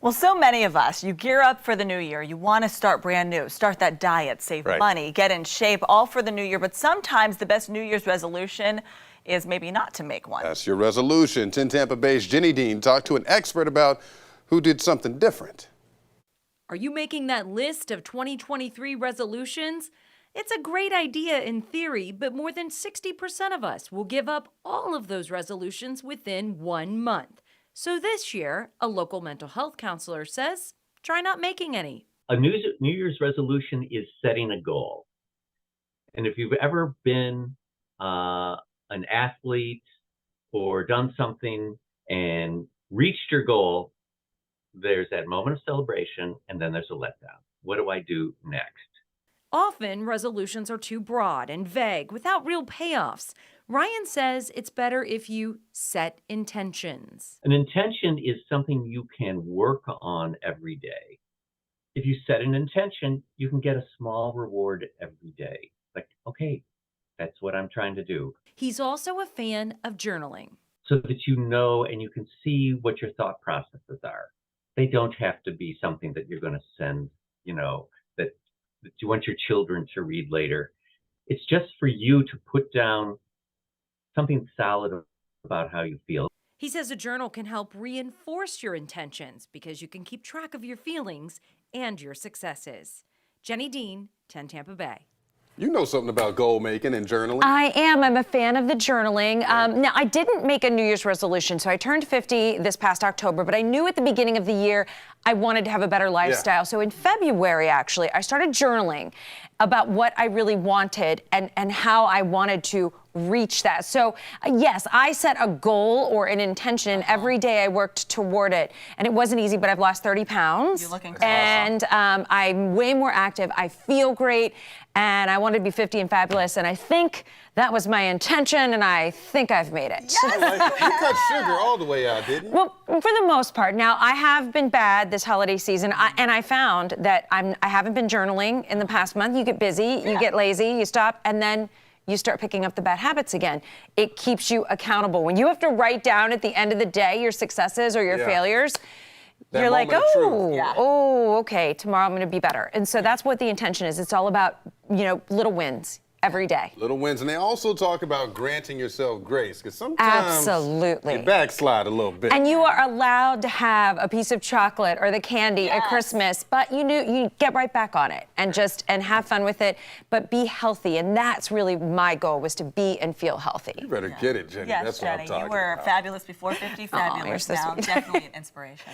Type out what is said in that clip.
Well, so many of us, you gear up for the new year. You want to start brand new, start that diet, save money, get in shape, all for the new year. But sometimes the best New Year's resolution is maybe not to make one. That's your resolution. 10 Tampa Bay's Jenny Dean talked to an expert about who did something different. Are you making that list of 2023 resolutions? It's a great idea in theory, but more than 60% of us will give up all of those resolutions within 1 month. So this year, a local mental health counselor says, try not making any. A New Year's resolution is setting a goal. And if you've ever been an athlete or done something and reached your goal, there's that moment of celebration and then there's a letdown. What do I do next? Often, resolutions are too broad and vague without real payoffs. Ryan says it's better if you set intentions. An intention is something you can work on every day. If you set an intention, you can get a small reward every day. Like, okay, that's what I'm trying to do. He's also a fan of journaling. So that you know and you can see what your thought processes are. They don't have to be something that you're going to send, that you want your children to read later. It's just for you to put down something solid about how you feel. He says a journal can help reinforce your intentions because you can keep track of your feelings and your successes. Jenny Dean, 10 Tampa Bay. You know something about goal making and journaling. I am. I'm a fan of the journaling. Now, I didn't make a New Year's resolution, so I turned 50 this past October, but I knew at the beginning of the year I wanted to have a better lifestyle. Yeah. So in February, actually, I started journaling about what I really wanted and how I wanted to reach that. So yes, I set a goal or an intention. Every day I worked toward it, and it wasn't easy, but I've lost 30 pounds. You're looking and I'm way more active. I feel great, and I wanted to be 50 and fabulous, and I think that was my intention, and I think I've made it. Yes. You cut sugar all the way out, didn't you? Well, for the most part. Now, I have been bad this holiday season, and I found that I haven't been journaling in the past month. You get busy, you get lazy, you stop, and then you start picking up the bad habits again. It keeps you accountable. When you have to write down at the end of the day your successes or your failures, you're like, oh, okay, tomorrow I'm gonna be better. And so that's what the intention is. It's all about, little wins every day. Little wins. And they also talk about granting yourself grace, because sometimes you backslide a little bit. And you are allowed to have a piece of chocolate or the candy at Christmas, but you get right back on it and have fun with it, but be healthy. And that's really my goal, was to be and feel healthy. You better get it, Jenny. Yes, That's Jenny, what I'm talking you were about. fabulous before 50, fabulous you're so now. sweet. Definitely an inspiration.